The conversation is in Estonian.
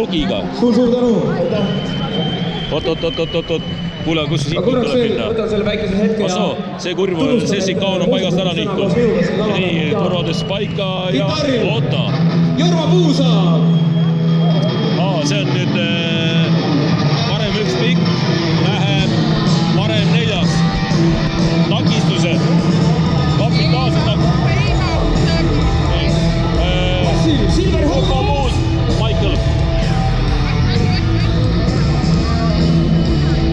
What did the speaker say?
nugiga. Suur tänu. Oot. Kuule, kus siit tuleb minna? Võtan selle väikese hetke ja... See kurv, see sikaun on paigast ära nihtud. Nii, turvades paika ja oota. Jorma Puusaag. See on nüüd